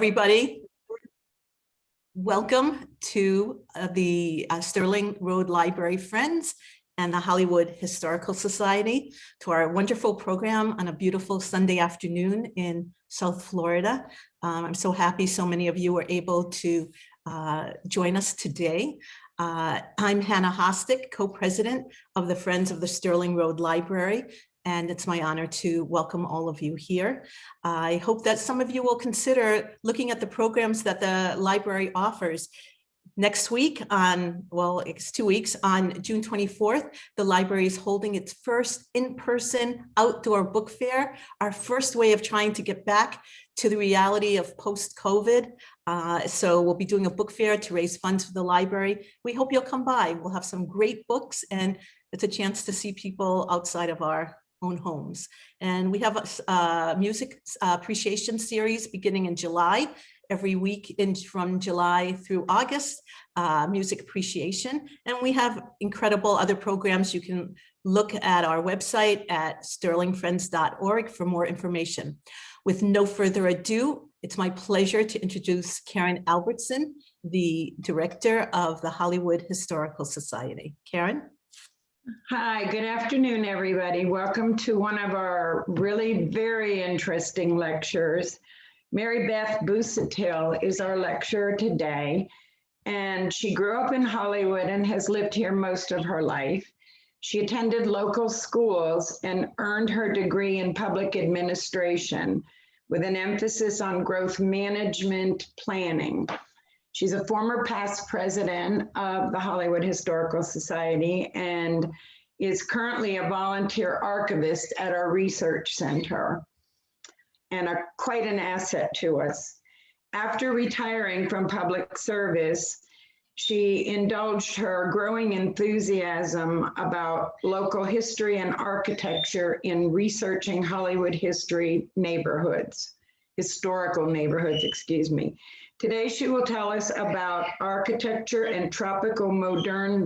Everybody, welcome to the Stirling Road Library Friends and the Hollywood Historical Society, to our wonderful program on a beautiful Sunday afternoon in South Florida. I'm so happy so many of you were able to join us today. I'm Hannah Hostick, co-president of the Friends of the Stirling Road Library, and it's my honor to welcome all of you here. I hope that some of you will consider looking at the programs that the library offers. Next week on, well, it's 2 weeks, on June 24th, the library is holding its first in-person outdoor book fair, our first way of trying to get back to the reality of post-COVID. So we'll be doing a book fair to raise funds for the library. We hope you'll come by. We'll have some great books, and it's a chance to see people outside of our own homes. And we have a music appreciation series beginning in July, every week from July through August, music appreciation. And we have incredible other programs. You can look at our website at stirlingfriends.org for more information. With no further ado, it's my pleasure to introduce Karen Albertson, the director of the Hollywood Historical Society. Karen? Hi, good afternoon, everybody. Welcome to one of our really very interesting lectures. Mary Beth Busutil is our lecturer today, and she grew up in Hollywood and has lived here most of her life. She attended local schools and earned her degree in public administration with an emphasis on growth management planning. She's a former past president of the Hollywood Historical Society and is currently a volunteer archivist at our research center, and quite an asset to us. After retiring from public service, she indulged her growing enthusiasm about local history and architecture in researching Hollywood historical neighborhoods, excuse me. Today, she will tell us about architecture and tropical modern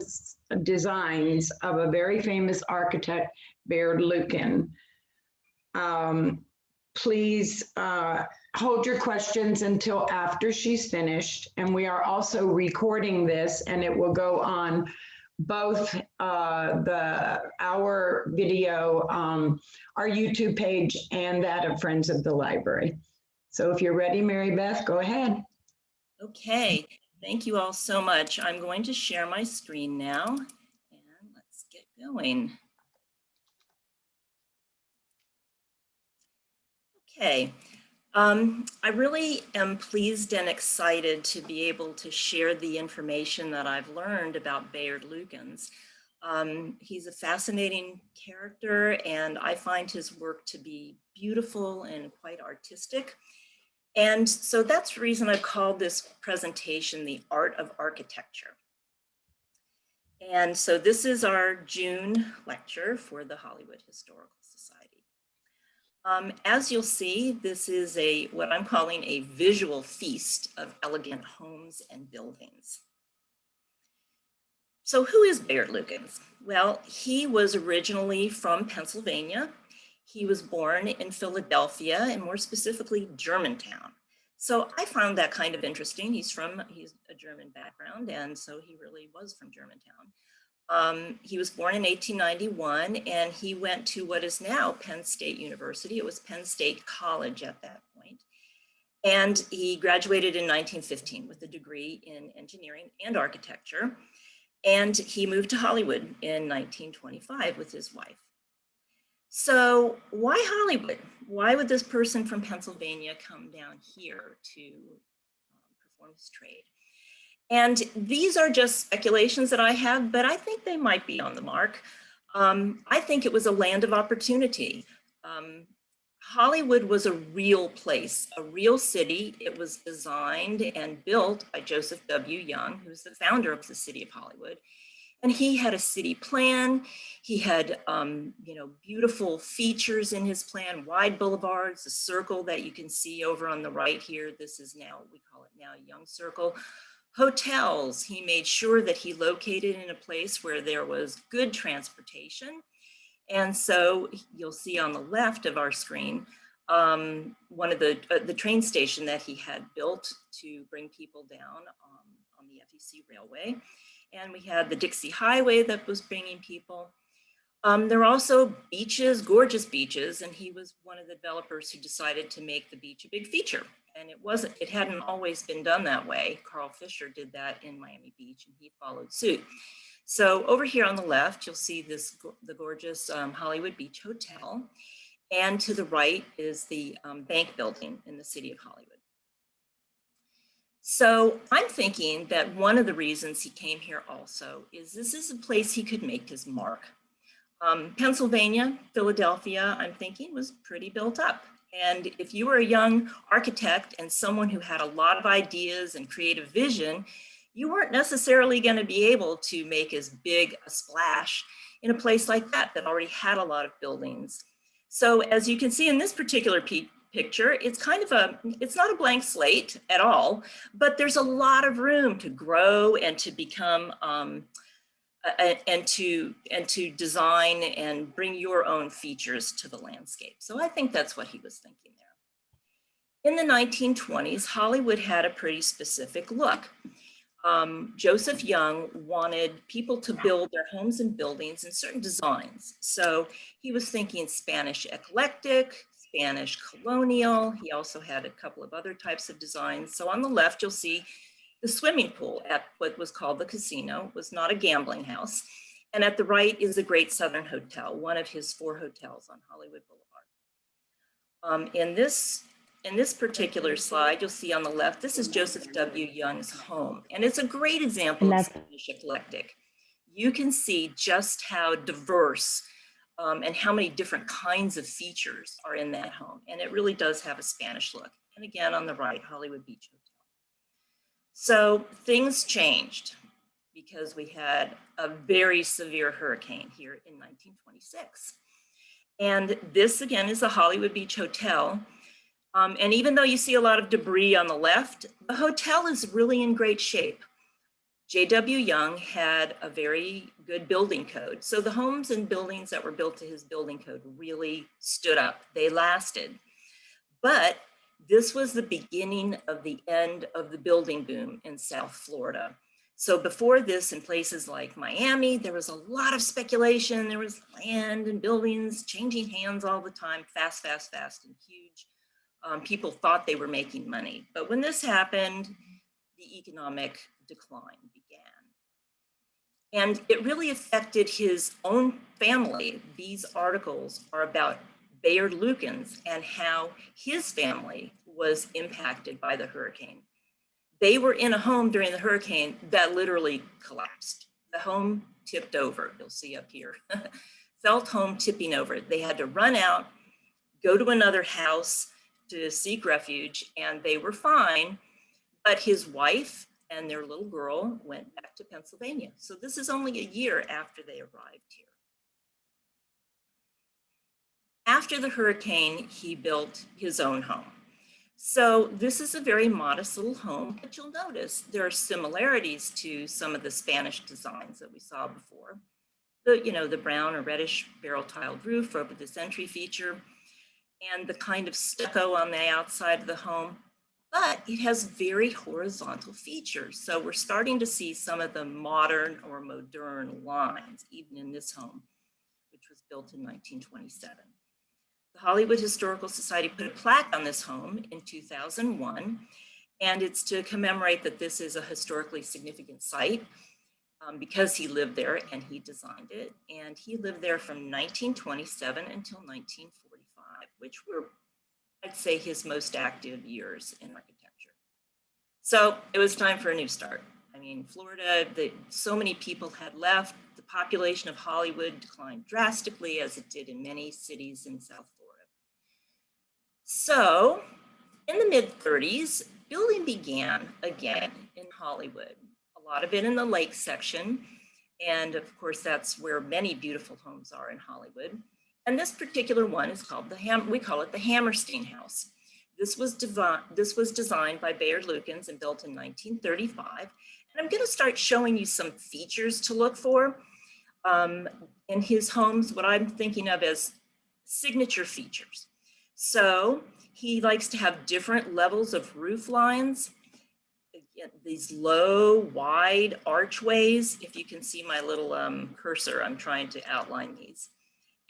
designs of a very famous architect, Bayard Lukens. Please hold your questions until after she's finished. And we are also recording this, and it will go on both our video, our YouTube page, and that of Friends of the Library. So if you're ready, Mary Beth, go ahead. Okay, thank you all so much. I'm going to share my screen now, and let's get going. Okay, I really am pleased and excited to be able to share the information that I've learned about Bayard Lukens. He's a fascinating character, and I find his work to be beautiful and quite artistic. And so that's the reason I've called this presentation The Art of Architecture. And so this is our June lecture for the Hollywood Historical Society. As you'll see, this is what I'm calling a visual feast of elegant homes and buildings. So who is Bayard Lukens? Well, he was originally from Pennsylvania. He was born in Philadelphia, and more specifically, Germantown. So I found that kind of interesting. He's a German background, and so he really was from Germantown. He was born in 1891, and he went to what is now Penn State University. It was Penn State College at that point. And he graduated in 1915 with a degree in engineering and architecture. And he moved to Hollywood in 1925 with his wife. So why Hollywood? Why would this person from Pennsylvania come down here to perform his trade? And these are just speculations that I have, but I think they might be on the mark. I think it was a land of opportunity. Hollywood was a real place, a real city. It was designed and built by Joseph W. Young, who's the founder of the city of Hollywood. And he had a city plan. He had, beautiful features in his plan, wide boulevards, a circle that you can see over on the right here. This is now, we call it now Young Circle. Hotels, he made sure that he located in a place where there was good transportation. And so you'll see on the left of our screen, one of the train station that he had built to bring people down on the FEC railway. And we had the Dixie Highway that was bringing people. There were also beaches, gorgeous beaches, and he was one of the developers who decided to make the beach a big feature. And it hadn't always been done that way. Carl Fisher did that in Miami Beach, and he followed suit. So over here on the left, you'll see the gorgeous Hollywood Beach Hotel. And to the right is the bank building in the city of Hollywood. So I'm thinking that one of the reasons he came here also is this is a place he could make his mark. Pennsylvania, Philadelphia, I'm thinking was pretty built up. And if you were a young architect and someone who had a lot of ideas and creative vision, you weren't necessarily going to be able to make as big a splash in a place like that already had a lot of buildings. So as you can see in this particular picture, it's it's not a blank slate at all, but there's a lot of room to grow and to become, and to design and bring your own features to the landscape. So I think that's what he was thinking there. In the 1920s, Hollywood had a pretty specific look. Joseph Young wanted people to build their homes and buildings in certain designs. So he was thinking Spanish eclectic, Spanish colonial. He also had a couple of other types of designs. So on the left, you'll see the swimming pool at what was called the casino. It was not a gambling house. And at the right is the Great Southern Hotel, one of his 4 hotels on Hollywood Boulevard. In this particular slide, you'll see on the left, this is Joseph W. Young's home. And it's a great example of Spanish eclectic. You can see just how diverse and how many different kinds of features are in that home. And it really does have a Spanish look. And again, on the right, Hollywood Beach Hotel. So things changed because we had a very severe hurricane here in 1926. And this again is the Hollywood Beach Hotel. And even though you see a lot of debris on the left, the hotel is really in great shape. J.W. Young had a very good building code. So the homes and buildings that were built to his building code really stood up. They lasted. But this was the beginning of the end of the building boom in South Florida. So before this, in places like Miami, there was a lot of speculation. There was land and buildings changing hands all the time, fast, fast, fast, and huge. People thought they were making money. But when this happened, the economic decline began. And it really affected his own family. These articles are about Bayard Lukens and how his family was impacted by the hurricane. They were in a home during the hurricane that literally collapsed. The home tipped over, you'll see up here. Felt home tipping over. They had to run out, go to another house to seek refuge, and they were fine. But his wife and their little girl went back to Pennsylvania. So this is only a year after they arrived here. After the hurricane, he built his own home. So this is a very modest little home, but you'll notice there are similarities to some of the Spanish designs that we saw before. The brown or reddish barrel tiled roof over this entry feature, and the kind of stucco on the outside of the home, but it has very horizontal features. So we're starting to see some of the modern or modern lines, even in this home, which was built in 1927. The Hollywood Historical Society put a plaque on this home in 2001, and it's to commemorate that this is a historically significant site because he lived there and he designed it. And he lived there from 1927 until 1945, which were, I'd say, his most active years in architecture. So it was time for a new start. I mean, Florida, so many people had left. The population of Hollywood declined drastically, as it did in many cities in South Florida. So in the mid-30s, building began again in Hollywood, a lot of it in the lake section. And of course, that's where many beautiful homes are in Hollywood. And this particular one is called we call it the Hammerstein House. This was designed by Bayard Lukens and built in 1935. And I'm going to start showing you some features to look for in his homes, what I'm thinking of as signature features. So he likes to have different levels of roof lines, these low, wide archways. If you can see my little cursor, I'm trying to outline these.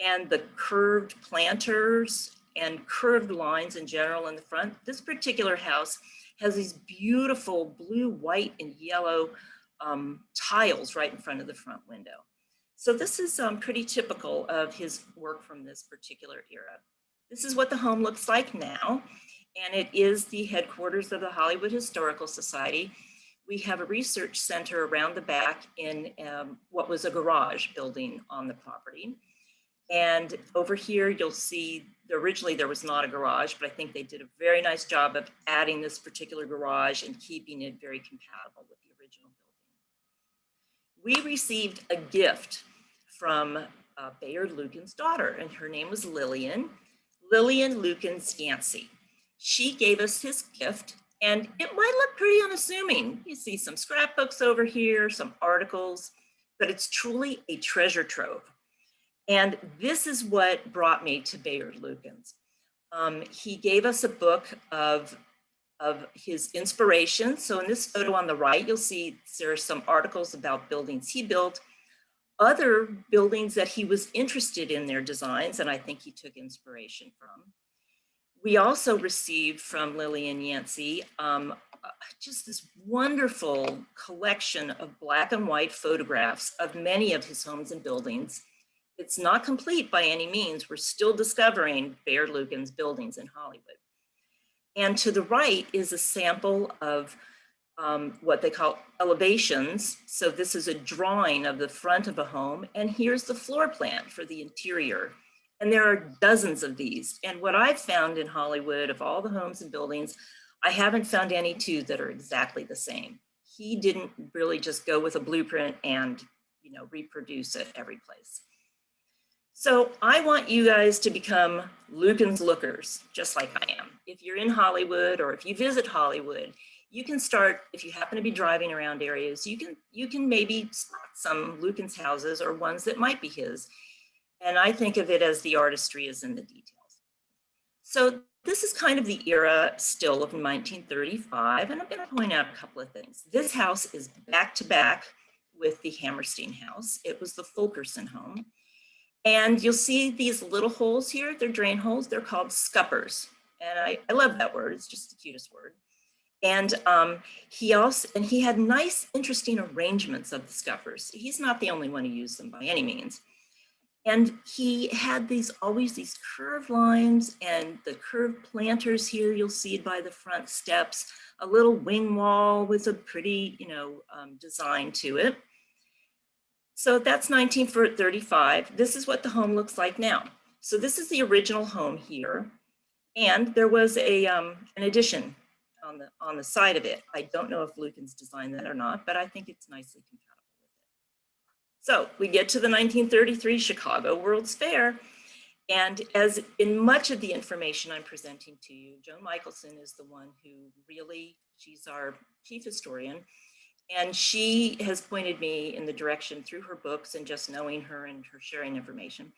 And the curved planters and curved lines in general in the front. This particular house has these beautiful blue, white, and yellow tiles right in front of the front window. So this is pretty typical of his work from this particular era. This is what the home looks like now, and it is the headquarters of the Hollywood Historical Society. We have a research center around the back in what was a garage building on the property. And over here, you'll see, originally there was not a garage, but I think they did a very nice job of adding this particular garage and keeping it very compatible with the original building. We received a gift from Bayard Lukens' daughter, and her name was Lillian Lukens Yancey. She gave us his gift, and it might look pretty unassuming. You see some scrapbooks over here, some articles, but it's truly a treasure trove. And this is what brought me to Bayard Lukens. He gave us a book of his inspiration. So in this photo on the right, you'll see there are some articles about buildings he built, other buildings that he was interested in their designs, and I think he took inspiration from. We also received from Lillian Yancey just this wonderful collection of black and white photographs of many of his homes and buildings. It's not complete by any means. We're still discovering Bayard Lukens buildings in Hollywood. And to the right is a sample of what they call elevations. So this is a drawing of the front of a home, and here's the floor plan for the interior. And there are dozens of these. And what I've found in Hollywood, of all the homes and buildings, I haven't found any two that are exactly the same. He didn't really just go with a blueprint and, you know, reproduce it every place. So I want you guys to become Lukens lookers, just like I am. If you're in Hollywood or if you visit Hollywood, you can start, if you happen to be driving around areas, you can maybe spot some Lukens houses or ones that might be his. And I think of it as the artistry is in the details. So this is kind of the era still of 1935, and I'm going to point out a couple of things. This house is back to back with the Hammerstein house. It was the Fulkerson home. And you'll see these little holes here, they're drain holes, they're called scuppers. And I love that word, it's just the cutest word. And he had nice, interesting arrangements of the scuppers. He's not the only one who used them by any means. And he had always these curved lines and the curved planters here, you'll see by the front steps, a little wing wall with a pretty, design to it. So that's 1935. This is what the home looks like now. So this is the original home here. And there was an addition on the side of it. I don't know if Lukens designed that or not, but I think it's nicely compatible with it. So we get to the 1933 Chicago World's Fair. And as in much of the information I'm presenting to you, Joan Michelson is the one who she's our chief historian. And she has pointed me in the direction through her books and just knowing her and her sharing information.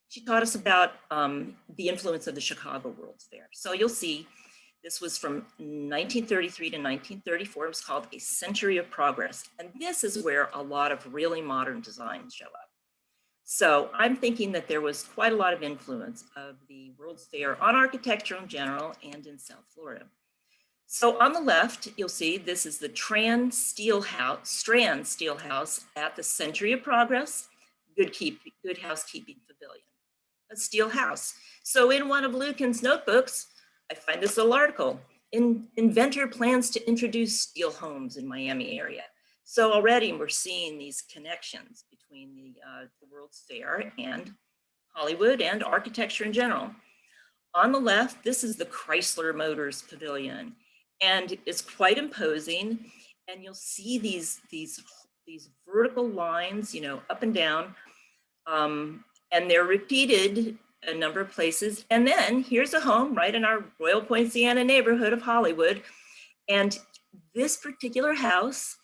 She taught us about the influence of the Chicago World's Fair. So you'll see this was from 1933 to 1934. It was called A Century of Progress. And this is where a lot of really modern designs show up. So I'm thinking that there was quite a lot of influence of the World's Fair on architecture in general and in South Florida. So on the left, you'll see this is the Strand Steel House at the Century of Progress, Good Housekeeping Pavilion, a steel house. So in one of Lukens' notebooks, I find this little article, inventor plans to introduce steel homes in Miami area. So already we're seeing these connections between the World's Fair and Hollywood and architecture in general. On the left, this is the Chrysler Motors Pavilion. And it's quite imposing, and you'll see these vertical lines, up and down, and they're repeated a number of places. And then here's a home right in our Royal Poinciana neighborhood of Hollywood. And this particular house,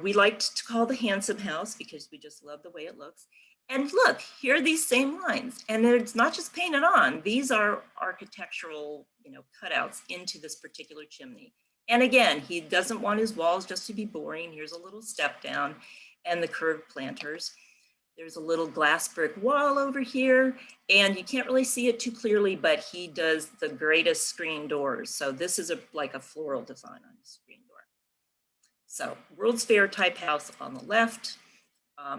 we liked to call the Handsome House because we just love the way it looks. And look, here are these same lines, and it's not just painted on. These are architectural, cutouts into this particular chimney. And again, he doesn't want his walls just to be boring. Here's a little step down and the curved planters. There's a little glass brick wall over here, and you can't really see it too clearly, but he does the greatest screen doors. So this is like a floral design on the screen door. So World's Fair type house on the left,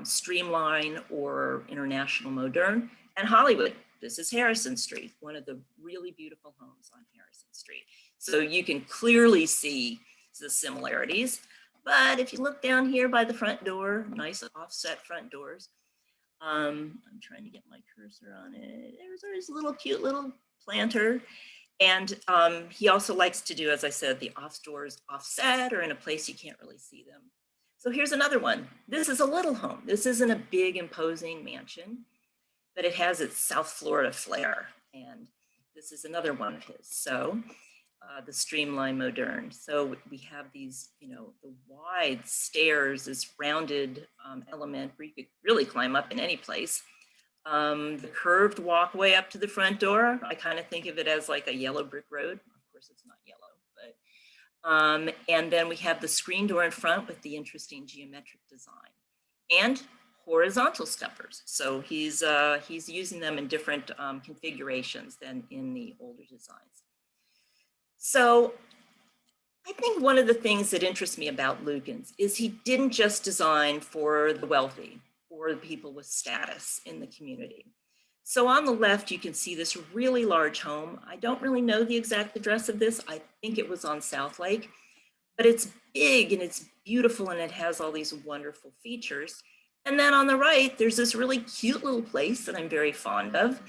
Streamline or International Moderne, and Hollywood. This is Harrison Street, one of the really beautiful homes on Harrison Street. So you can clearly see the similarities. But if you look down here by the front door, nice offset front doors. I'm trying to get my cursor on it. There's a little cute little planter. And he also likes to do, as I said, the off doors offset or in a place you can't really see them. So here's another one. This is a little home. This isn't a big imposing mansion, but it has its South Florida flair. And this is another one of his. So the Streamline Moderne. So we have these, the wide stairs, this rounded element where you could really climb up in any place. The curved walkway up to the front door. I kind of think of it as like a yellow brick road. Of course, it's not yellow, but and then we have the screen door in front with the interesting geometric design and horizontal steppers. So he's using them in different configurations than in the older designs. So I think one of the things that interests me about Lukens is he didn't just design for the wealthy or the people with status in the community. So on the left, you can see this really large home. I don't really know the exact address of this. I think it was on South Lake, but it's big and it's beautiful and it has all these wonderful features. And then on the right, there's this really cute little place that I'm very fond of.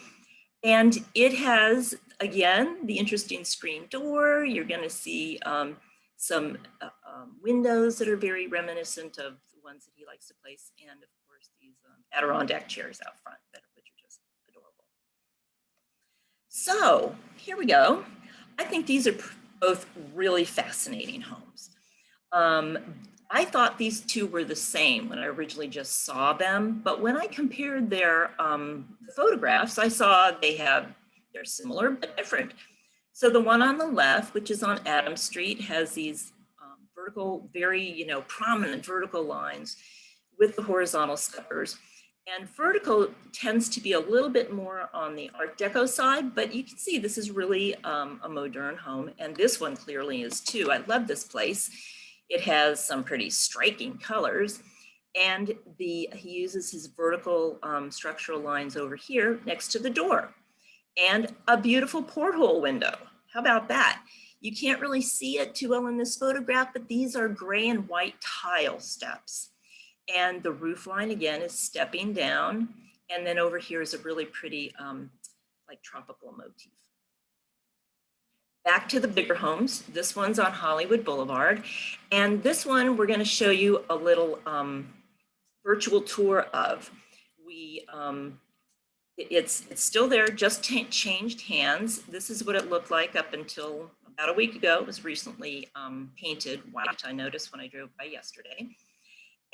And it has, again, the interesting screen door. You're going to see some windows that are very reminiscent of the ones that he likes to place. And of course, these Adirondack chairs out front, which are just adorable. So here we go. I think these are both really fascinating homes. I thought these two were the same when I originally just saw them, but when I compared their photographs, I saw they're similar but different. So the one on the left, which is on Adams Street, has these vertical, very prominent vertical lines with the horizontal steppers. And vertical tends to be a little bit more on the Art Deco side, but you can see this is really a modern home, and this one clearly is too. I love this place. It has some pretty striking colors, and he uses his vertical structural lines over here next to the door, and a beautiful porthole window. How about that? You can't really see it too well in this photograph, but these are gray and white tile steps. And the roof line again is stepping down, and then over here is a really pretty like tropical motif. Back to the bigger homes. This one's on Hollywood Boulevard. And this one we're going to show you a little virtual tour of. It's still there, just changed hands. This is what it looked like up until about a week ago. It was recently painted white, I noticed when I drove by yesterday.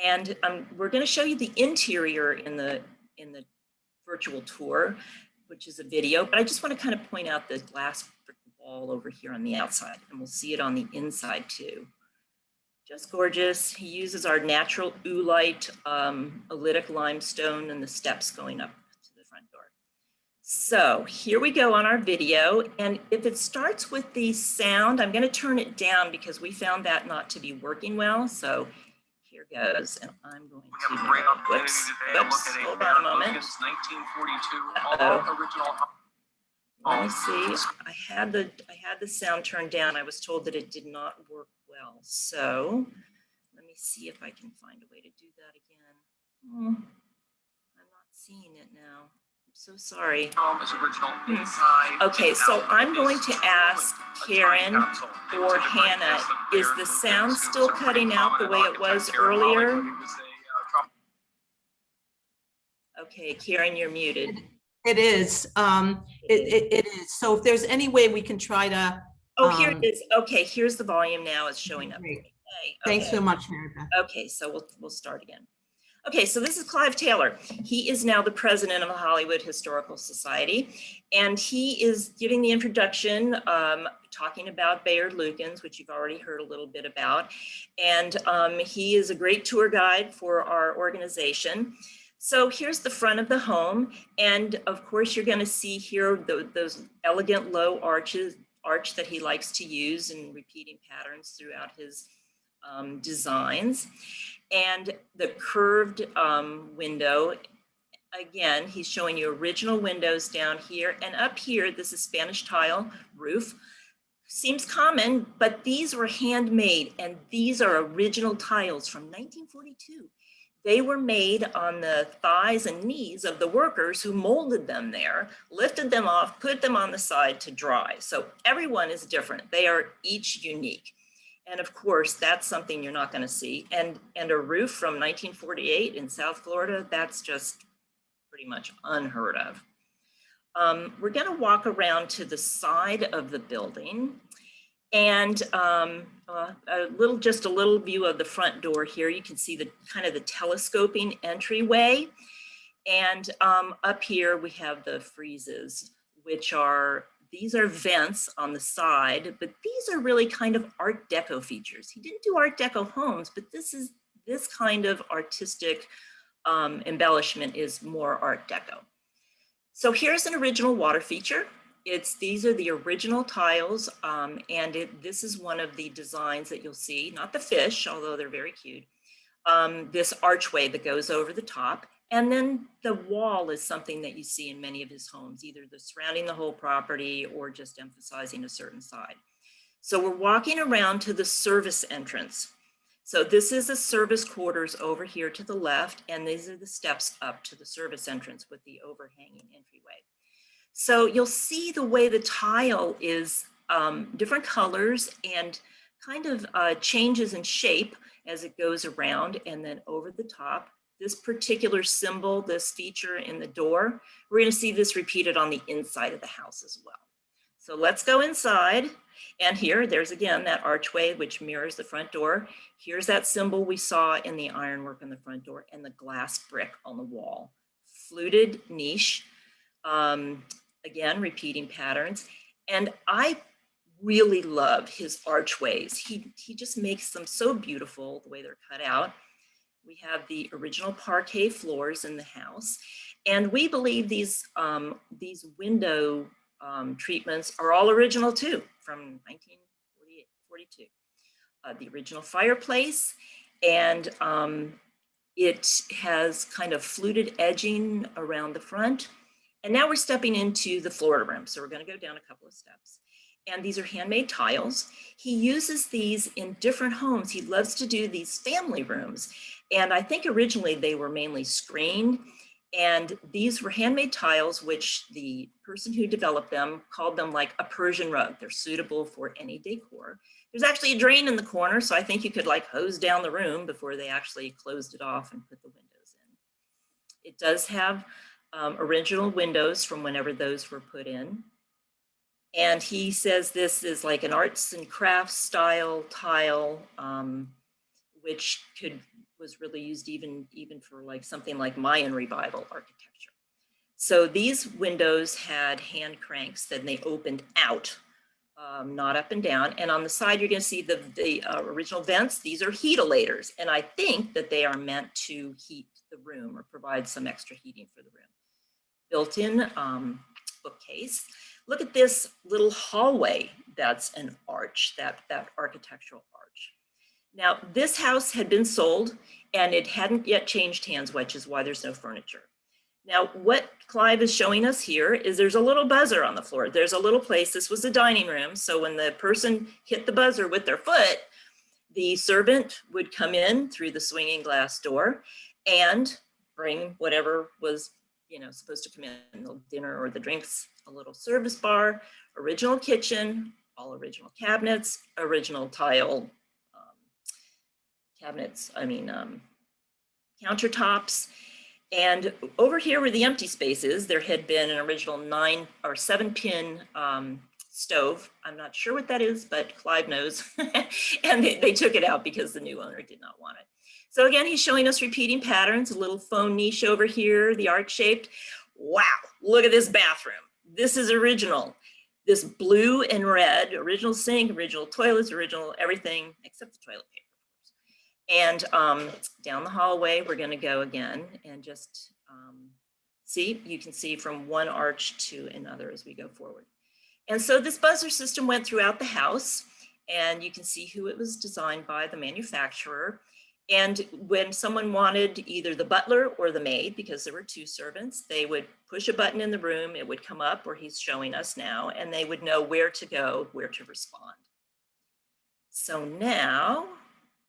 And we're going to show you the interior in the virtual tour, which is a video. But I just want to kind of point out the glass wall over here on the outside, and we'll see it on the inside too. Just gorgeous. He uses our natural oolite oolitic limestone and the steps going up to the front door. So here we go on our video, and if it starts with the sound, I'm going to turn it down because we found that not to be working well. So here goes, and I'm going to whoops, hold on a moment. 1942 original. Let me see. I had the sound turned down. I was told that it did not work well. So let me see if I can find a way to do that again. I'm not seeing it now. I'm so sorry. Okay, so I'm going to ask Karen or Hannah, is the sound still cutting out the way it was earlier? Okay, Karen, you're muted. It is. It is. So if there's any way we can try to. Oh, here it is. Okay, here's the volume now. It's showing up. Great. Okay. Thanks so much, Mary Beth. Okay, so we'll start again. Okay, so this is Clive Taylor. He is now the president of the Hollywood Historical Society, and he is giving the introduction, talking about Bayard Lukens, which you've already heard a little bit about. And he is a great tour guide for our organization. So here's the front of the home. And of course, you're gonna see here those elegant low arch that he likes to use in repeating patterns throughout his designs. And the curved window, again, he's showing you original windows down here, and up here, this is Spanish tile roof. Seems common, but these were handmade, and these are original tiles from 1942. They were made on the thighs and knees of the workers who molded them there, lifted them off, put them on the side to dry. So everyone is different. They are each unique. And of course, that's something you're not going to see. And a roof from 1948 in South Florida, that's just pretty much unheard of. We're going to walk around to the side of the building, and just a little view of the front door here. You can see the kind of the telescoping entryway. And up here we have the friezes, which are, these are vents on the side, but these are really kind of Art Deco features. He didn't do Art Deco homes, but this kind of artistic embellishment is more Art Deco. So here's an original water feature. These are the original tiles, and this is one of the designs that you'll see, not the fish, although they're very cute, this archway that goes over the top. And then the wall is something that you see in many of his homes, either the surrounding the whole property or just emphasizing a certain side. So we're walking around to the service entrance. So this is the service quarters over here to the left, and these are the steps up to the service entrance with the overhanging entryway. So you'll see the way the tile is different colors and kind of changes in shape as it goes around, and then over the top. This particular symbol, this feature in the door, we're going to see this repeated on the inside of the house as well. So let's go inside. And here, there's again that archway which mirrors the front door. Here's that symbol we saw in the ironwork on the front door and the glass brick on the wall. Fluted niche, again, repeating patterns. And I really love his archways. He just makes them so beautiful the way they're cut out. We have the original parquet floors in the house, and we believe these window treatments are all original too, from 1942. The original fireplace, and it has kind of fluted edging around the front. And now we're stepping into the Florida room, so we're going to go down a couple of steps. And these are handmade tiles. He uses these in different homes. He loves to do these family rooms. And I think originally they were mainly screened. And these were handmade tiles, which the person who developed them called them like a Persian rug. They're suitable for any decor. There's actually a drain in the corner, so I think you could like hose down the room before they actually closed it off and put the windows in. It does have original windows from whenever those were put in. And he says this is like an arts and crafts style tile, which was really used even for like something like Mayan revival architecture. So these windows had hand cranks that they opened out, not up and down. And on the side, you're going to see the original vents. These are heatilators. And I think that they are meant to heat the room or provide some extra heating for the room. Built-in bookcase. Look at this little hallway. That's an arch, that architectural arch. Now, this house had been sold and it hadn't yet changed hands, which is why there's no furniture. Now, what Clive is showing us here is there's a little buzzer on the floor. There's a little place, this was the dining room. So when the person hit the buzzer with their foot, the servant would come in through the swinging glass door and bring whatever was, supposed to come in, the dinner or the drinks, a little service bar, original kitchen, all original cabinets, original tile cabinets, countertops. And over here were the empty spaces. There had been an original 9 or 7-pin stove. I'm not sure what that is, but Clive knows. And they took it out because the new owner did not want it. So again, he's showing us repeating patterns, a little phone niche over here, the arc-shaped. Wow, look at this bathroom. This is original. This blue and red, original sink, original toilets, original everything except the toilet paper. And down the hallway, we're gonna go again and just see, you can see from one arch to another as we go forward. And so this buzzer system went throughout the house, and you can see who it was designed by, the manufacturer. And when someone wanted either the butler or the maid, because there were two servants, they would push a button in the room, it would come up where he's showing us now, and they would know where to go, where to respond. So now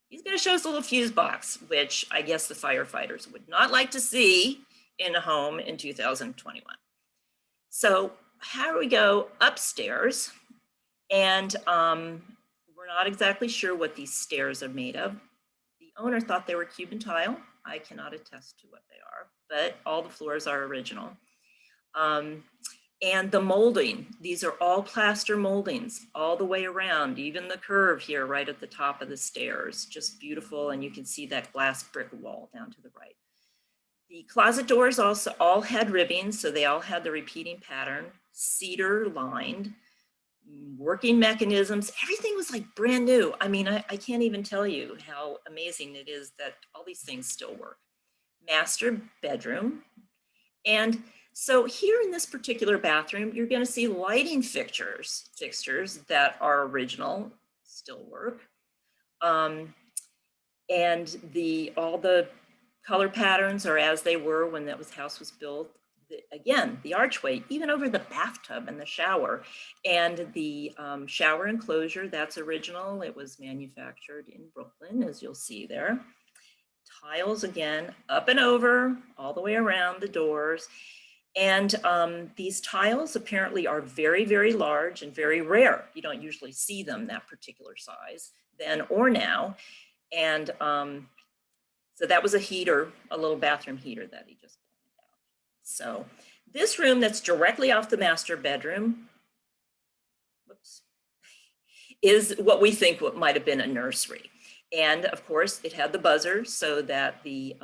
he's going to show us a little fuse box, which I guess the firefighters would not like to see in a home in 2021. So how do we go upstairs? And we're not exactly sure what these stairs are made of. The owner thought they were Cuban tile. I cannot attest to what they are, but all the floors are original. And the molding, these are all plaster moldings all the way around, even the curve here right at the top of the stairs, just beautiful. And you can see that glass brick wall down to the right. The closet doors also all had ribbing, so they all had the repeating pattern, cedar lined, working mechanisms, everything was like brand new. I mean, I can't even tell you how amazing it is that all these things still work. Master bedroom. And so here in this particular bathroom, you're going to see lighting fixtures that are original, still work. And all the color patterns are as they were when that house was built. Again, the archway, even over the bathtub and the shower, and the shower enclosure, that's original. It was manufactured in Brooklyn, as you'll see there. Tiles again, up and over, all the way around the doors. And these tiles apparently are very, very large and very rare. You don't usually see them that particular size then or now. And so that was a heater, a little bathroom heater that he just pointed out. So this room that's directly off the master bedroom, whoops, is what we think what might have been a nursery. And of course, it had the buzzer so that the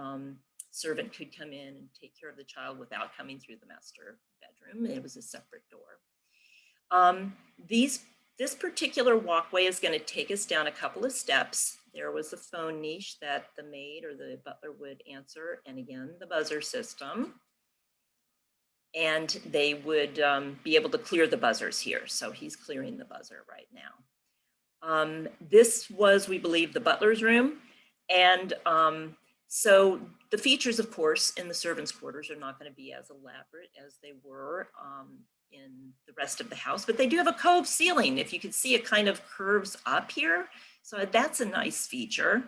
servant could come in and take care of the child without coming through the master bedroom. It was a separate door. This particular walkway is going to take us down a couple of steps. There was a phone niche that the maid or the butler would answer, and again, the buzzer system. And they would be able to clear the buzzers here. So he's clearing the buzzer right now. This was, we believe, the butler's room. And so the features, of course, in the servants' quarters are not going to be as elaborate as they were in the rest of the house, but they do have a cove ceiling. If you can see, it kind of curves up here. So that's a nice feature.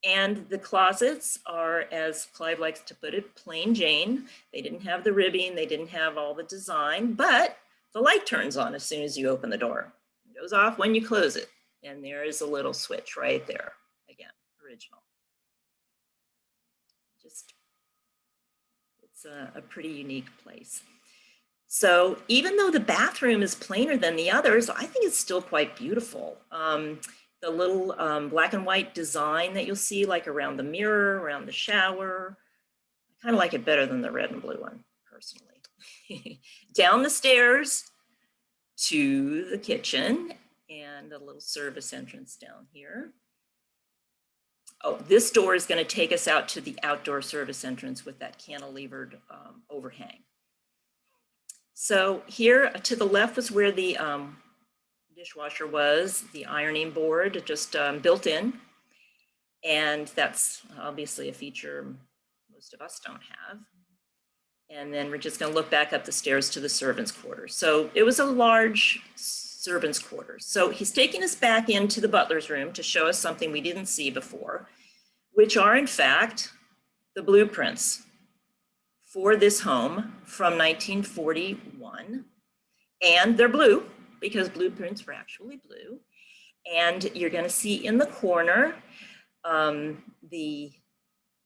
And the closets are, as Clive likes to put it, plain Jane. They didn't have the ribbing, they didn't have all the design, but the light turns on as soon as you open the door. It goes off when you close it. And there is a little switch right there. Again, original. Just, it's a pretty unique place. So even though the bathroom is plainer than the others, I think it's still quite beautiful. The little black and white design that you'll see like around the mirror, around the shower. I kind of like it better than the red and blue one, personally. Down the stairs to the kitchen and a little service entrance down here. Oh, this door is going to take us out to the outdoor service entrance with that cantilevered overhang. So here to the left was where the dishwasher was, the ironing board just built in. And that's obviously a feature most of us don't have. And then we're just going to look back up the stairs to the servants' quarters. So it was a large servants' quarters. So he's taking us back into the butler's room to show us something we didn't see before, which are in fact the blueprints for this home from 1941. And they're blue because blueprints were actually blue. And you're going to see in the corner the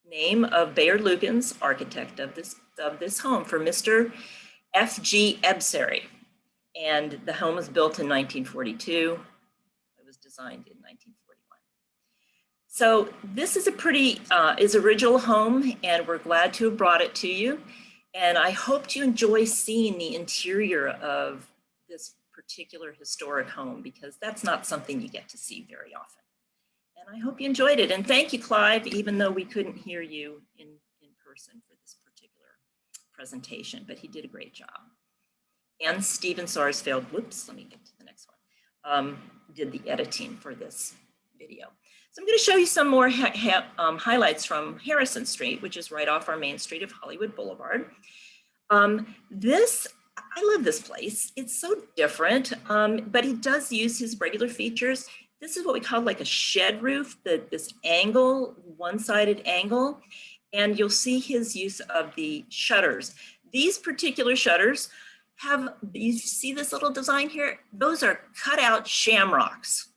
name of Bayard Lukens, architect of this home, for Mr. F.G. Ebsary. And the home was built in 1942. It was designed in 1941. So this is a pretty, is original home, and we're glad to have brought it to you. And I hope you enjoy seeing the interior of this particular historic home, because that's not something you get to see very often. And I hope you enjoyed it. And thank you, Clive, even though we couldn't hear you in person for this particular presentation, but he did a great job. And Stephen Sarsfield, whoops, let me get to the next one, did the editing for this video. So I'm going to show you some more highlights from Harrison Street, which is right off our main street of Hollywood Boulevard. I love this place. It's so different, but he does use his regular features. This is what we call like a shed roof, this angle, one-sided angle, and you'll see his use of the shutters. These particular shutters have, you see this little design here? Those are cut out shamrocks.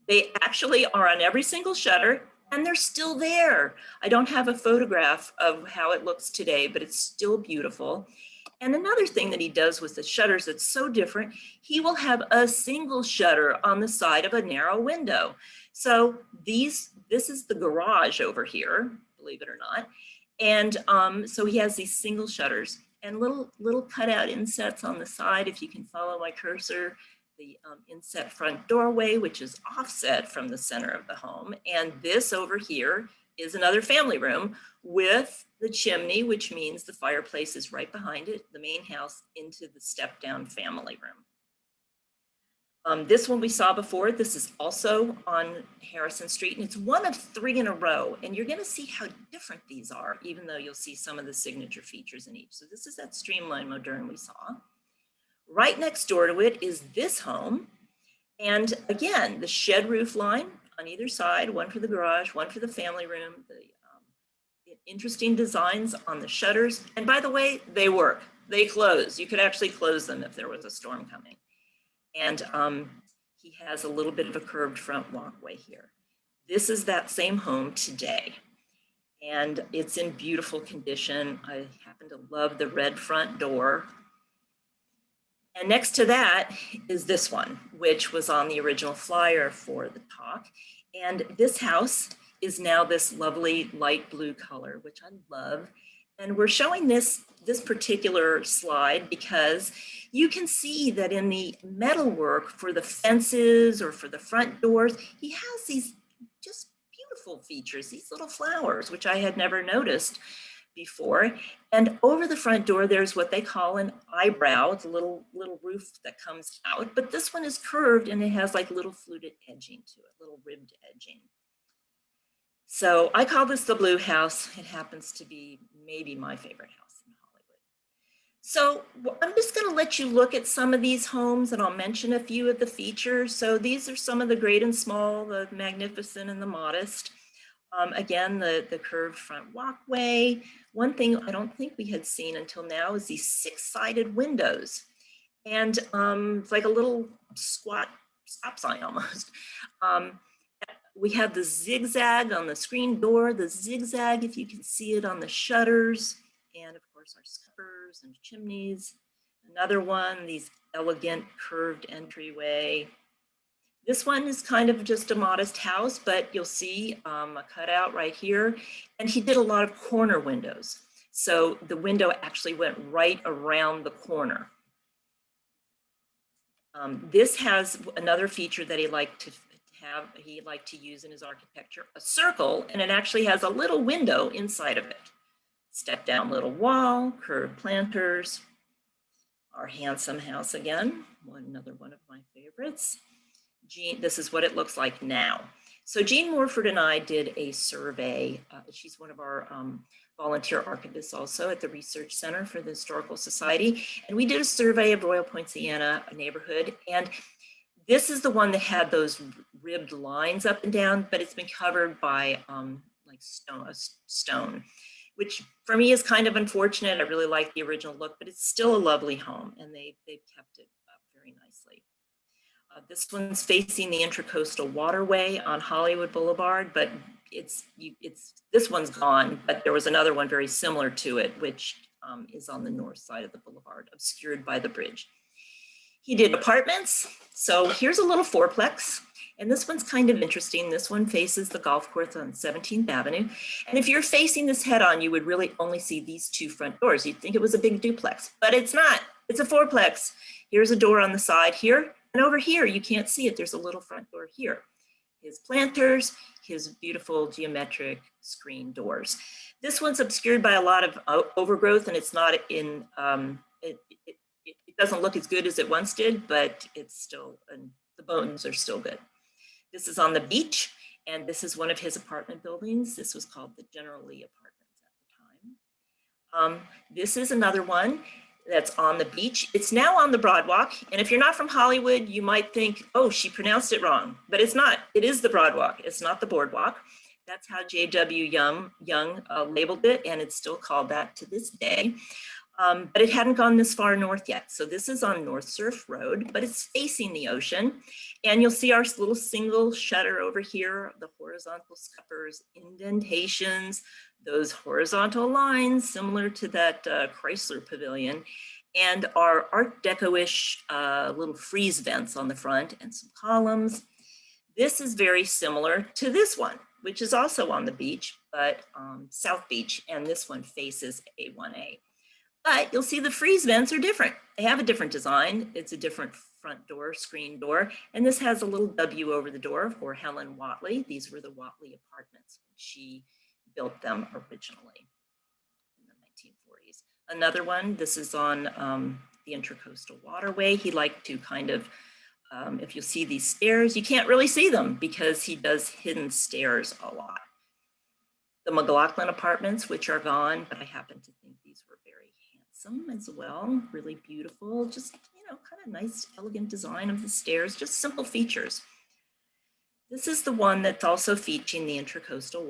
They actually are on every single shutter, and they're still there. I don't have a photograph of how it looks today, but it's still beautiful. And another thing that he does with the shutters that's so different, he will have a single shutter on the side of a narrow window. So this is the garage over here, believe it or not. And so he has these single shutters and little cutout insets on the side, if you can follow my cursor. The inset front doorway, which is offset from the center of the home. And this over here is another family room with the chimney, which means the fireplace is right behind it, the main house, into the step down family room. This one we saw before, this is also on Harrison Street, and it's one of 3 in a row. And you're gonna see how different these are, even though you'll see some of the signature features in each. So this is that streamlined modern we saw. Right next door to it is this home. And again, the shed roof line on either side, one for the garage, one for the family room, the interesting designs on the shutters. And by the way, they work, they close. You could actually close them if there was a storm coming. And he has a little bit of a curved front walkway here. This is that same home today. And it's in beautiful condition. I happen to love the red front door. And next to that is this one, which was on the original flyer for the talk. And this house is now this lovely light blue color, which I love. And we're showing this particular slide because you can see that in the metalwork for the fences or for the front doors, he has these just beautiful features, these little flowers, which I had never noticed before. And over the front door, there's what they call an eyebrow. It's a little roof that comes out, but this one is curved and it has like little fluted edging to it, little ribbed edging. So I call this the Blue House. It happens to be maybe my favorite house in Hollywood. So I'm just going to let you look at some of these homes, and I'll mention a few of the features. So these are some of the great and small, the magnificent and the modest. Again, the curved front walkway. One thing I don't think we had seen until now is these 6-sided windows. And it's like a little squat stop sign almost. We have the zigzag on the screen door, the zigzag, if you can see it, on the shutters, and of course our scuppers and chimneys. Another one, these elegant curved entryway. This one is kind of just a modest house, but you'll see a cutout right here. And he did a lot of corner windows. So the window actually went right around the corner. This has another feature that he liked to use in his architecture, a circle, and it actually has a little window inside of it. Step down little wall, curved planters, our handsome house again, another one of my favorites. Jeanne, this is what it looks like now. So Jeanne Morford and I did a survey. She's one of our volunteer archivists also at the Research Center for the Historical Society. And we did a survey of Royal Poinciana neighborhood. And this is the one that had those ribbed lines up and down, but it's been covered by like stone, which for me is kind of unfortunate. I really like the original look, but it's still a lovely home, and they've kept it up very nicely. This one's facing the Intracoastal Waterway on Hollywood Boulevard, but this one's gone, but there was another one very similar to it, which is on the north side of the boulevard, obscured by the bridge. He did apartments. So here's a little fourplex. And this one's kind of interesting. This one faces the golf course on 17th Avenue. And if you're facing this head on, you would really only see these two front doors. You'd think it was a big duplex, but it's not. It's a fourplex. Here's a door on the side here. And over here, you can't see it. There's a little front door here. His planters, his beautiful geometric screen doors. This one's obscured by a lot of overgrowth, and it's not in, it doesn't look as good as it once did, but it's still, and the bones are still good. This is on the beach, and this is one of his apartment buildings. This was called the General Lee Apartments at the time. This is another one that's on the beach. It's now on the Broadwalk. And if you're not from Hollywood, you might think, oh, she pronounced it wrong, but it's not. It is the Broadwalk. It's not the Boardwalk. That's how J.W. Young labeled it, and it's still called that to this day. But it hadn't gone this far north yet. So this is on North Surf Road, but it's facing the ocean. And you'll see our little single shutter over here, the horizontal scuppers, indentations, those horizontal lines similar to that Chrysler Pavilion, and our Art Deco-ish little frieze vents on the front and some columns. This is very similar to this one, which is also on the beach, but South Beach, and this one faces A1A. But you'll see the frieze vents are different. They have a different design. It's a different front door, screen door, and this has a little W over the door for Helen Whatley. These were the Whatley apartments. She built them originally in the 1940s. Another one, this is on the Intracoastal Waterway. He liked to kind of, if you see these stairs, you can't really see them because he does hidden stairs a lot. The McLaughlin apartments, which are gone, but I happen to think these were very handsome as well, really beautiful, just, you know, kind of nice, elegant design of the stairs, just simple features. This is the one that's also facing the Intracoastal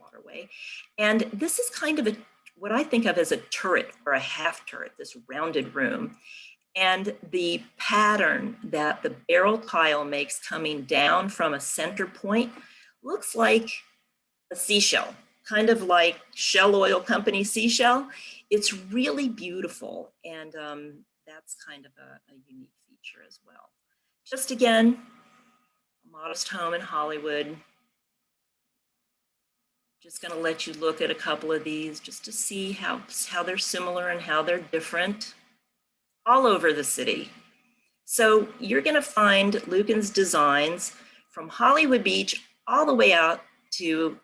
Waterway. And this is kind of what I think of as a turret or a half turret, this rounded room. And the pattern that the barrel tile makes coming down from a center point looks like a seashell, kind of like Shell Oil Company seashell. It's really beautiful. And that's kind of a unique feature as well. Just again, a modest home in Hollywood. Just going to let you look at a couple of these just to see how they're similar and how they're different all over the city. So you're going to find Lukens designs from Hollywood Beach all the way out to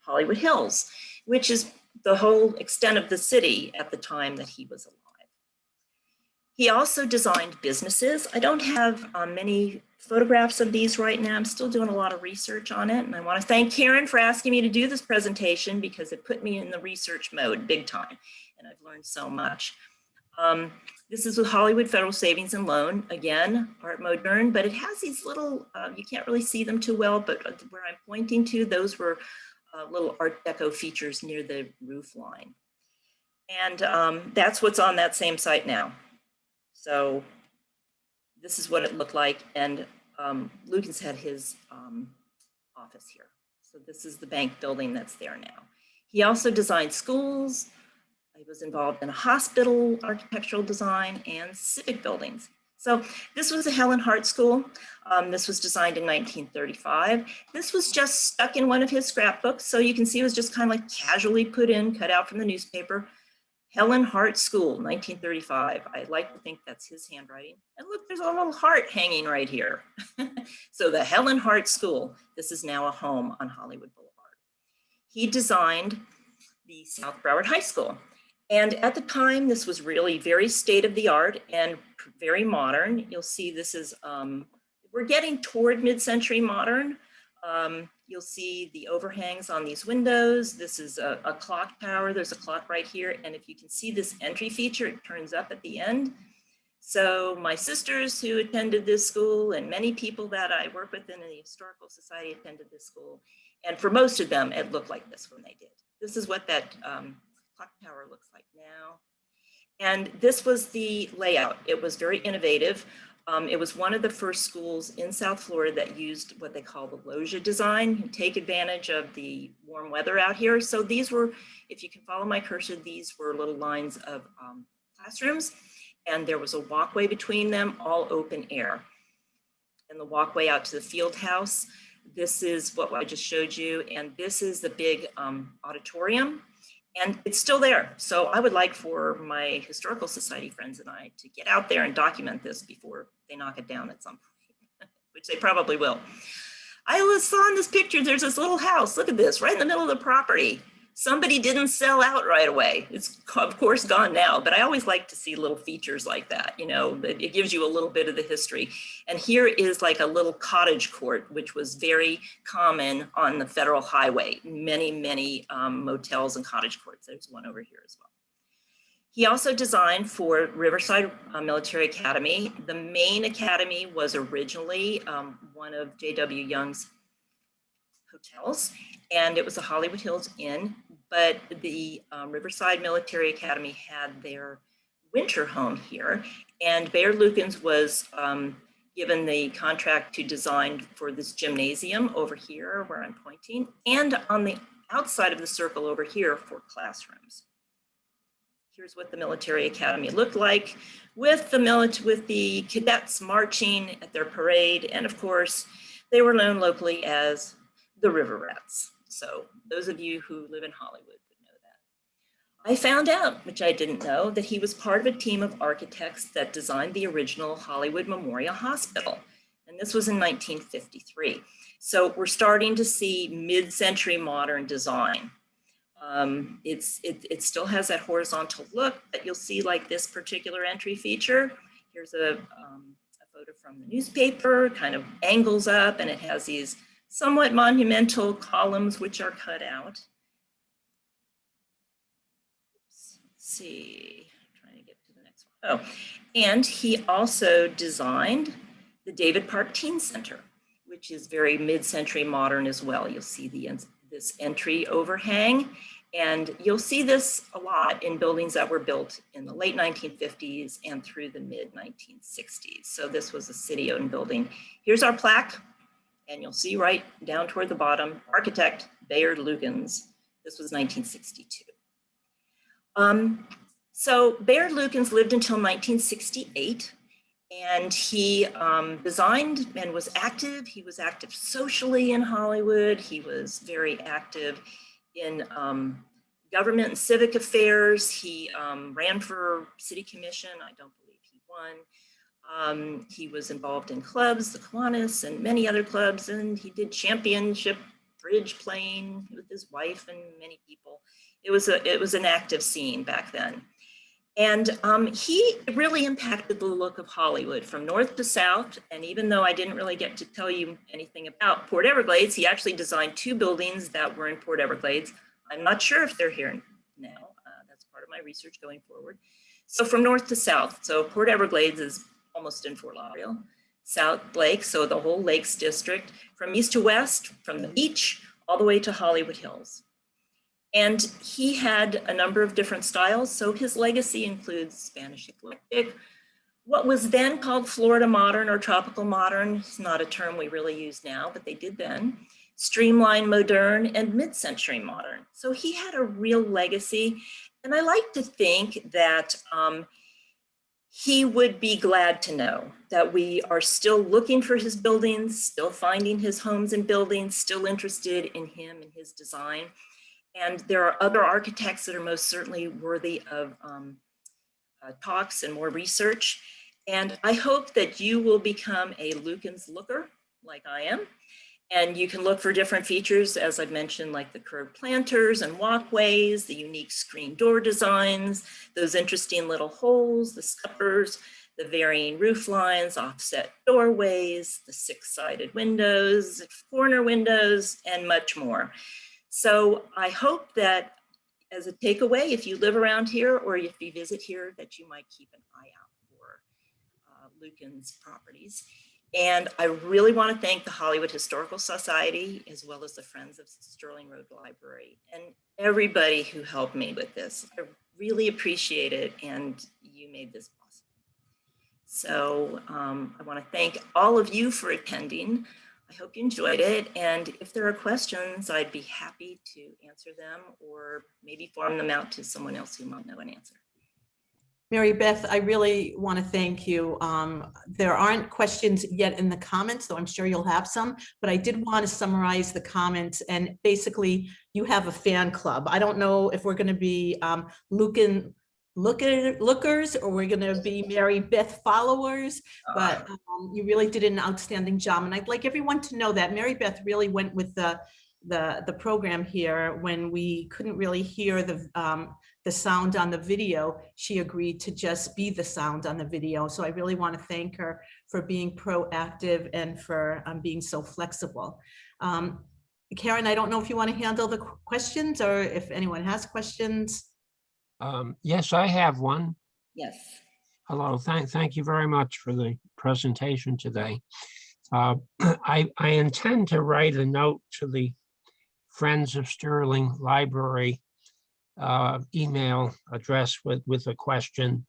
Hollywood Hills, which is the whole extent of the city at the time that he was alive. He also designed businesses. I don't have many photographs of these right now. I'm still doing a lot of research on it. And I want to thank Karen for asking me to do this presentation because it put me in the research mode big time. And I've learned so much. This is with Hollywood Federal Savings and Loan. Again, Art Moderne, but it has these little, you can't really see them too well, but where I'm pointing to, those were little Art Deco features near the roof line. And that's what's on that same site now. So this is what it looked like. And Lukens had his office here. So this is the bank building that's there now. He also designed schools. He was involved in a hospital, architectural design, and civic buildings. So this was a Helen Hart School. This was designed in 1935. This was just stuck in one of his scrapbooks. So you can see it was just kind of like casually put in, cut out from the newspaper. Helen Hart School, 1935. I like to think that's his handwriting. And look, there's a little heart hanging right here. So the Helen Hart School, this is now a home on Hollywood Boulevard. He designed the South Broward High School. And at the time, this was really very state-of-the-art and very modern. You'll see this is, we're getting toward mid-century modern. You'll see the overhangs on these windows. This is a clock tower. There's a clock right here. And if you can see this entry feature, it turns up at the end. So my sisters who attended this school and many people that I work with in the Historical Society attended this school. And for most of them, it looked like this when they did. This is what that clock tower looks like now. And this was the layout. It was very innovative. It was one of the first schools in South Florida that used what they call the loggia design, and take advantage of the warm weather out here. So these were, if you can follow my cursor, these were little lines of classrooms. and there was a walkway between them, all open air. And the walkway out to the field house. This is what I just showed you, and this is the big auditorium, and it's still there. So I would like for my Historical Society friends and I to get out there and document this before they knock it down at some point, which they probably will. I saw in this picture, there's this little house, look at this, right in the middle of the property. Somebody didn't sell out right away. It's of course gone now, but I always like to see little features like that. You know, it gives you a little bit of the history. And here is like a little cottage court, which was very common on the federal highway. Many, many motels and cottage courts. There's one over here as well. He also designed for Riverside Military Academy. The main academy was originally one of J.W. Young's hotels, and it was the Hollywood Hills Inn, but the Riverside Military Academy had their winter home here, and Bayard Lukens was given the contract to design for this gymnasium over here where I'm pointing, and on the outside of the circle over here for classrooms. Here's what the military academy looked like with the cadets marching at their parade, and of course, they were known locally as the River Rats. So those of you who live in Hollywood would know that. I found out, which I didn't know, that he was part of a team of architects that designed the original Hollywood Memorial Hospital. And this was in 1953. So we're starting to see mid-century modern design. It still has that horizontal look, but you'll see like this particular entry feature. Here's a photo from the newspaper, kind of angles up, and it has these somewhat monumental columns which are cut out. Let's see, I'm trying to get to the next one. Oh, and he also designed the David Park Teen Center, which is very mid-century modern as well. You'll see this entry overhang, and you'll see this a lot in buildings that were built in the late 1950s and through the mid-1960s. So this was a city-owned building. Here's our plaque. And you'll see right down toward the bottom, architect Bayard Lukens. This was 1962. So Bayard Lukens lived until 1968, and he designed and was active. He was active socially in Hollywood. He was very active in government and civic affairs. He ran for city commission. I don't believe he won. He was involved in clubs, the Kiwanis, and many other clubs, and he did championship bridge playing with his wife and many people. It was an active scene back then. And he really impacted the look of Hollywood from north to south. And even though I didn't really get to tell you anything about Port Everglades, he actually designed 2 buildings that were in Port Everglades. I'm not sure if they're here now. That's part of my research going forward. So from north to south, so Port Everglades is almost in Fort Lauderdale, South Lake, so the whole Lakes District, from east to west, from the beach, all the way to Hollywood Hills. And he had a number of different styles, so his legacy includes Spanish eclectic, what was then called Florida modern or tropical modern. It's not a term we really use now, but they did then. Streamline modern and mid-century modern. So he had a real legacy, and I like to think that he would be glad to know that we are still looking for his buildings, still finding his homes and buildings, still interested in him and his design. And there are other architects that are most certainly worthy of talks and more research. And I hope that you will become a Lukens looker like I am. And you can look for different features, as I've mentioned, like the curved planters and walkways, the unique screen door designs, those interesting little holes, the scuppers, the varying roof lines, offset doorways, the 6-sided windows, corner windows, and much more. So I hope that as a takeaway, if you live around here or if you visit here, that you might keep an eye out for Lukens properties. And I really want to thank the Hollywood Historical Society, as well as the Friends of Stirling Road Library, and everybody who helped me with this. I really appreciate it, and you made this possible. So I want to thank all of you for attending. I hope you enjoyed it, and if there are questions, I'd be happy to answer them or maybe farm them out to someone else who might know an answer. Mary Beth, I really want to thank you. There aren't questions yet in the comments, though I'm sure you'll have some, but I did want to summarize the comments. And basically, you have a fan club. I don't know if we're going to be lookers or we're going to be Mary Beth followers, but you really did an outstanding job. And I'd like everyone to know that Mary Beth really went with the program here when we couldn't really hear the sound on the video. She agreed to just be the sound on the video. So I really want to thank her for being proactive and for being so flexible. Karen, I don't know if you want to handle the questions or if anyone has questions. Yes, I have one. Yes. Hello, thank you very much for the presentation today. I intend to write a note to the Friends of Stirling Library email address with a question,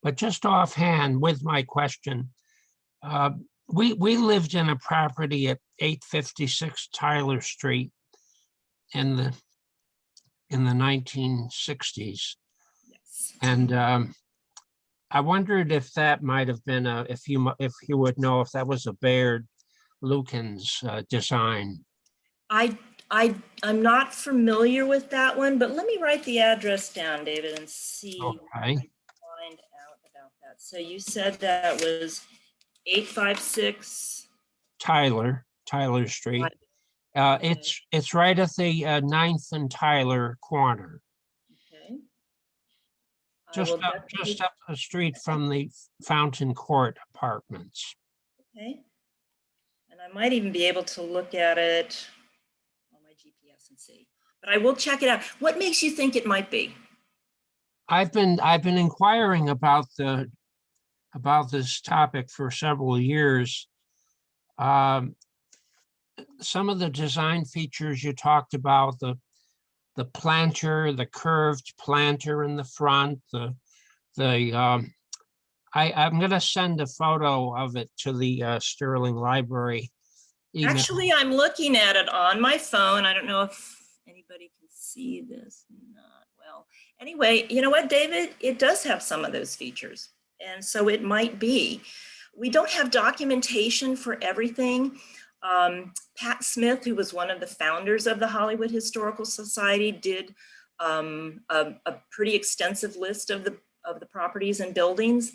but just offhand with my question, we lived in a property at 856 Tyler Street in the 1960s. Yes. And I wondered if that might have been if you would know if that was a Bayard Lukens design. I'm not familiar with that one, but let me write the address down, David, and see what I Okay. can find out about that. So you said that was 856 Tyler Street. It's right at the 9th and Tyler corner, Okay. just up the street from the Fountain Court Apartments. Okay. And I might even be able to look at it on my GPS and see, but I will check it out. What makes you think it might be? I've been inquiring about this topic for several years. Some of the design features you talked about, the planter, the curved planter in the front, I'm going to send a photo of it to the Stirling Library email. Actually, I'm looking at it on my phone. I don't know if anybody can see this. Not well. Anyway, you know what, David? It does have some of those features. And so it might be. We don't have documentation for everything. Pat Smith, who was one of the founders of the Hollywood Historical Society, did a pretty extensive list of the properties and buildings.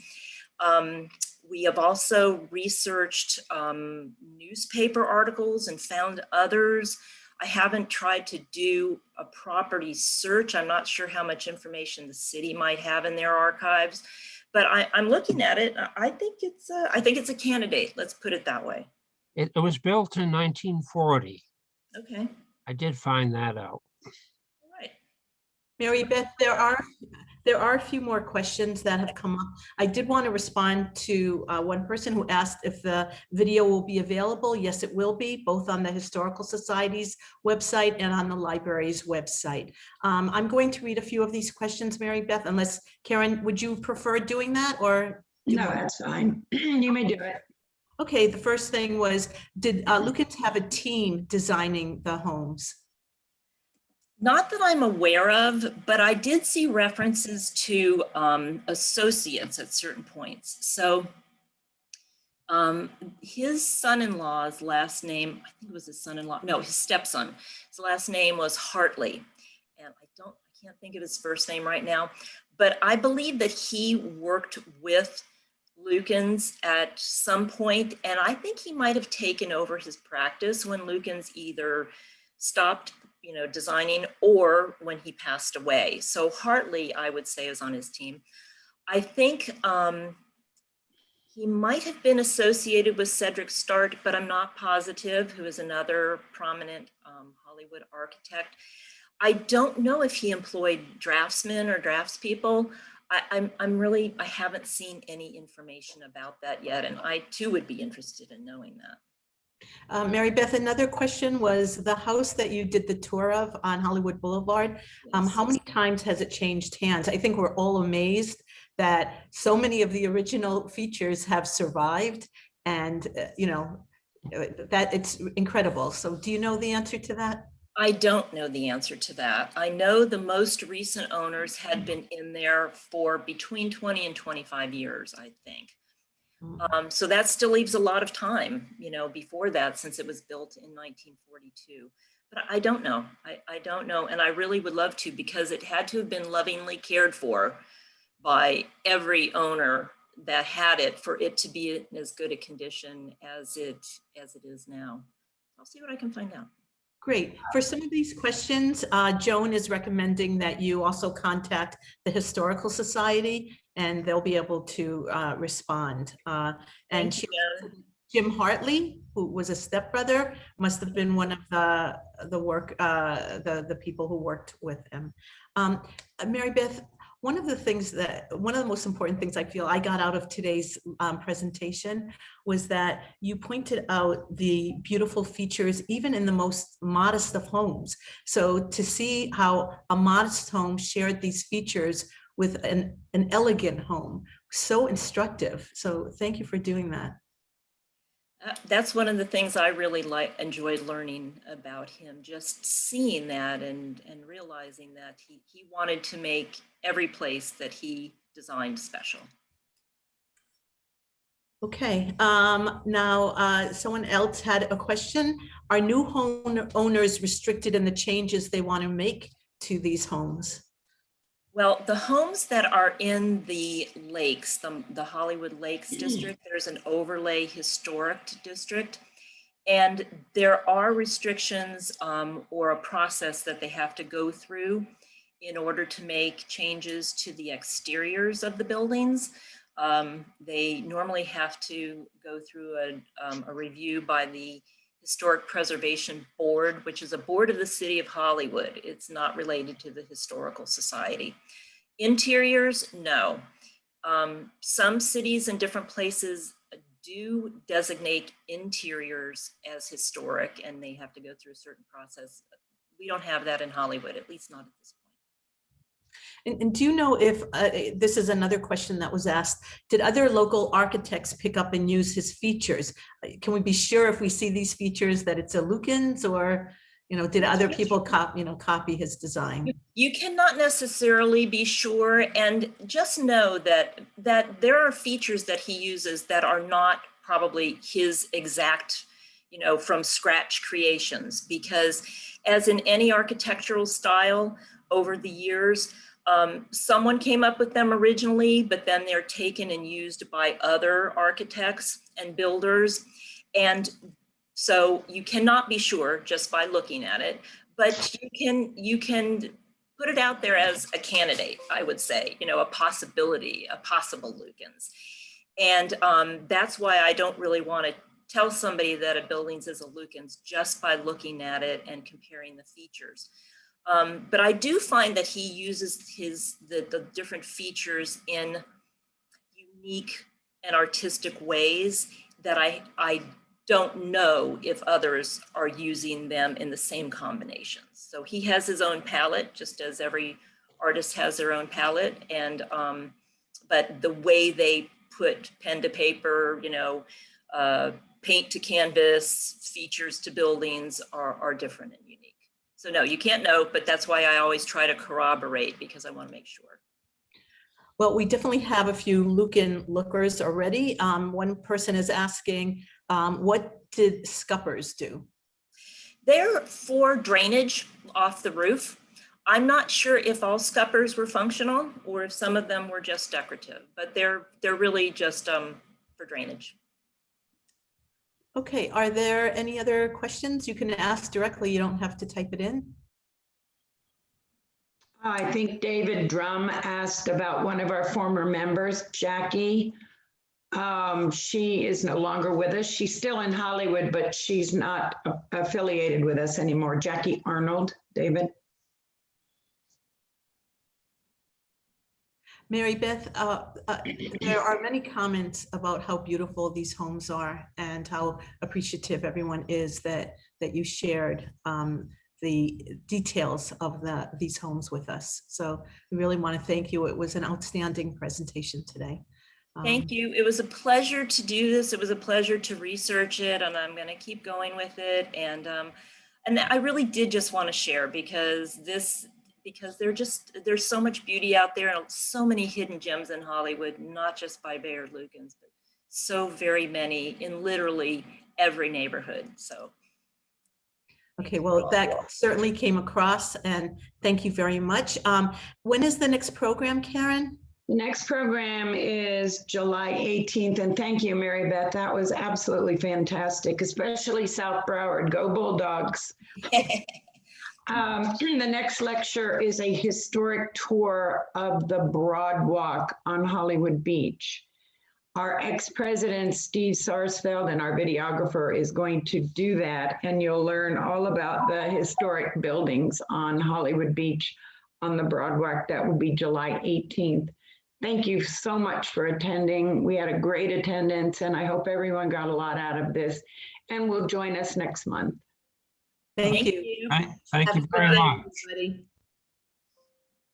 We have also researched newspaper articles and found others. I haven't tried to do a property search. I'm not sure how much information the city might have in their archives, but I'm looking at it. I think it's a candidate. Let's put it that way. It was built in 1940. Okay. I did find that out. All right. Mary Beth, there are a few more questions that have come up. I did want to respond to one person who asked if the video will be available. Yes, it will be, both on the Historical Society's website and on the library's website. I'm going to read a few of these questions, Mary Beth, unless, Karen, would you prefer doing that or? No, that's fine. You may do it. Okay, the first thing was, did Lukens have a team designing the homes? Not that I'm aware of, but I did see references to associates at certain points. So his son-in-law's last name, I think it was his son-in-law, no, his stepson, his last name was Hartley. And I can't think of his first name right now, but I believe that he worked with Lukens at some point, and I think he might have taken over his practice when Lukens either stopped, designing or when he passed away. So Hartley, I would say, is on his team. I think he might have been associated with Cedric Start, but I'm not positive, who is another prominent Hollywood architect. I don't know if he employed draftsmen or draftspeople. I haven't seen any information about that yet, and I too would be interested in knowing that. Mary Beth, another question was the house that you did the tour of on Hollywood Boulevard. Yes. How many times has it changed hands? I think we're all amazed that so many of the original features have survived, and that it's incredible. So do you know the answer to that? I don't know the answer to that. I know the most recent owners had been in there for between 20 and 25 years, I think. So that still leaves a lot of time, before that, since it was built in 1942. But I don't know. I don't know. And I really would love to, because it had to have been lovingly cared for by every owner that had it for it to be in as good a condition as it is now. I'll see what I can find out. Great. For some of these questions, Joan is recommending that you also contact the Historical Society, and they'll be able to respond. And Jim Hartley, who was a stepbrother, must have been one of the people who worked with him. Mary Beth, one of the most important things I feel I got out of today's presentation was that you pointed out the beautiful features even in the most modest of homes. So to see how a modest home shared these features with an elegant home, so instructive. So thank you for doing that. That's one of the things I really enjoyed learning about him, just seeing that and realizing that he wanted to make every place that he designed special. Okay, now someone else had a question. Are new home owners restricted in the changes they want to make to these homes? Well, the homes that are in the lakes, the Hollywood Lakes district, there's an overlay historic district, and there are restrictions or a process that they have to go through in order to make changes to the exteriors of the buildings. They normally have to go through a review by the Historic Preservation Board, which is a board of the City of Hollywood. It's not related to the Historical Society. Interiors, no. Some cities and different places do designate interiors as historic, and they have to go through a certain process. We don't have that in Hollywood, at least not at this point. And do you know if, this is another question that was asked, did other local architects pick up and use his features? Can we be sure if we see these features that it's a Lukens, or, did other people copy his design? You cannot necessarily be sure, and just know that there are features that he uses that are not probably his exact, from scratch creations, because as in any architectural style over the years, someone came up with them originally, but then they're taken and used by other architects and builders. And so you cannot be sure just by looking at it, but you can put it out there as a candidate, I would say, a possibility, a possible Lukens. And that's why I don't really want to tell somebody that a building's is a Lukens just by looking at it and comparing the features. But I do find that he uses the different features in unique and artistic ways that I don't know if others are using them in the same combinations. So he has his own palette, just as every artist has their own palette. And but the way they put pen to paper, paint to canvas, features to buildings are different and unique. So no, you can't know, but that's why I always try to corroborate, because I want to make sure. Well, we definitely have a few Luken lookers already. One person is asking, what did scuppers do? They're for drainage off the roof. I'm not sure if all scuppers were functional or if some of them were just decorative, but they're really just for drainage. Okay, are there any other questions you can ask directly? You don't have to type it in. I think David Drum asked about one of our former members, Jackie. She is no longer with us. She's still in Hollywood, but she's not affiliated with us anymore. Jackie Arnold, David. Mary Beth, there are many comments about how beautiful these homes are and how appreciative everyone is that you shared the details of these homes with us. So we really want to thank you. It was an outstanding presentation today. Thank you. It was a pleasure to do this. It was a pleasure to research it, and I'm going to keep going with it. And And I really did just want to share because there's so much beauty out there and so many hidden gems in Hollywood, not just by Bayard Lukens, but so very many in literally every neighborhood. So. Okay, well, that certainly came across, and thank you very much. When is the next program, Karen? The next program is July 18th, and thank you, Mary Beth. That was absolutely fantastic, especially South Broward. Go Bulldogs. The next lecture is a historic tour of the Broad Walk on Hollywood Beach. Our ex-president, Steve Sarsfield, and our videographer is going to do that, and you'll learn all about the historic buildings on Hollywood Beach on the Broad Walk. That will be July 18th. Thank you so much for attending. We had a great attendance, and I hope everyone got a lot out of this, and will join us next month. Thank you. Thank you very much. Everybody.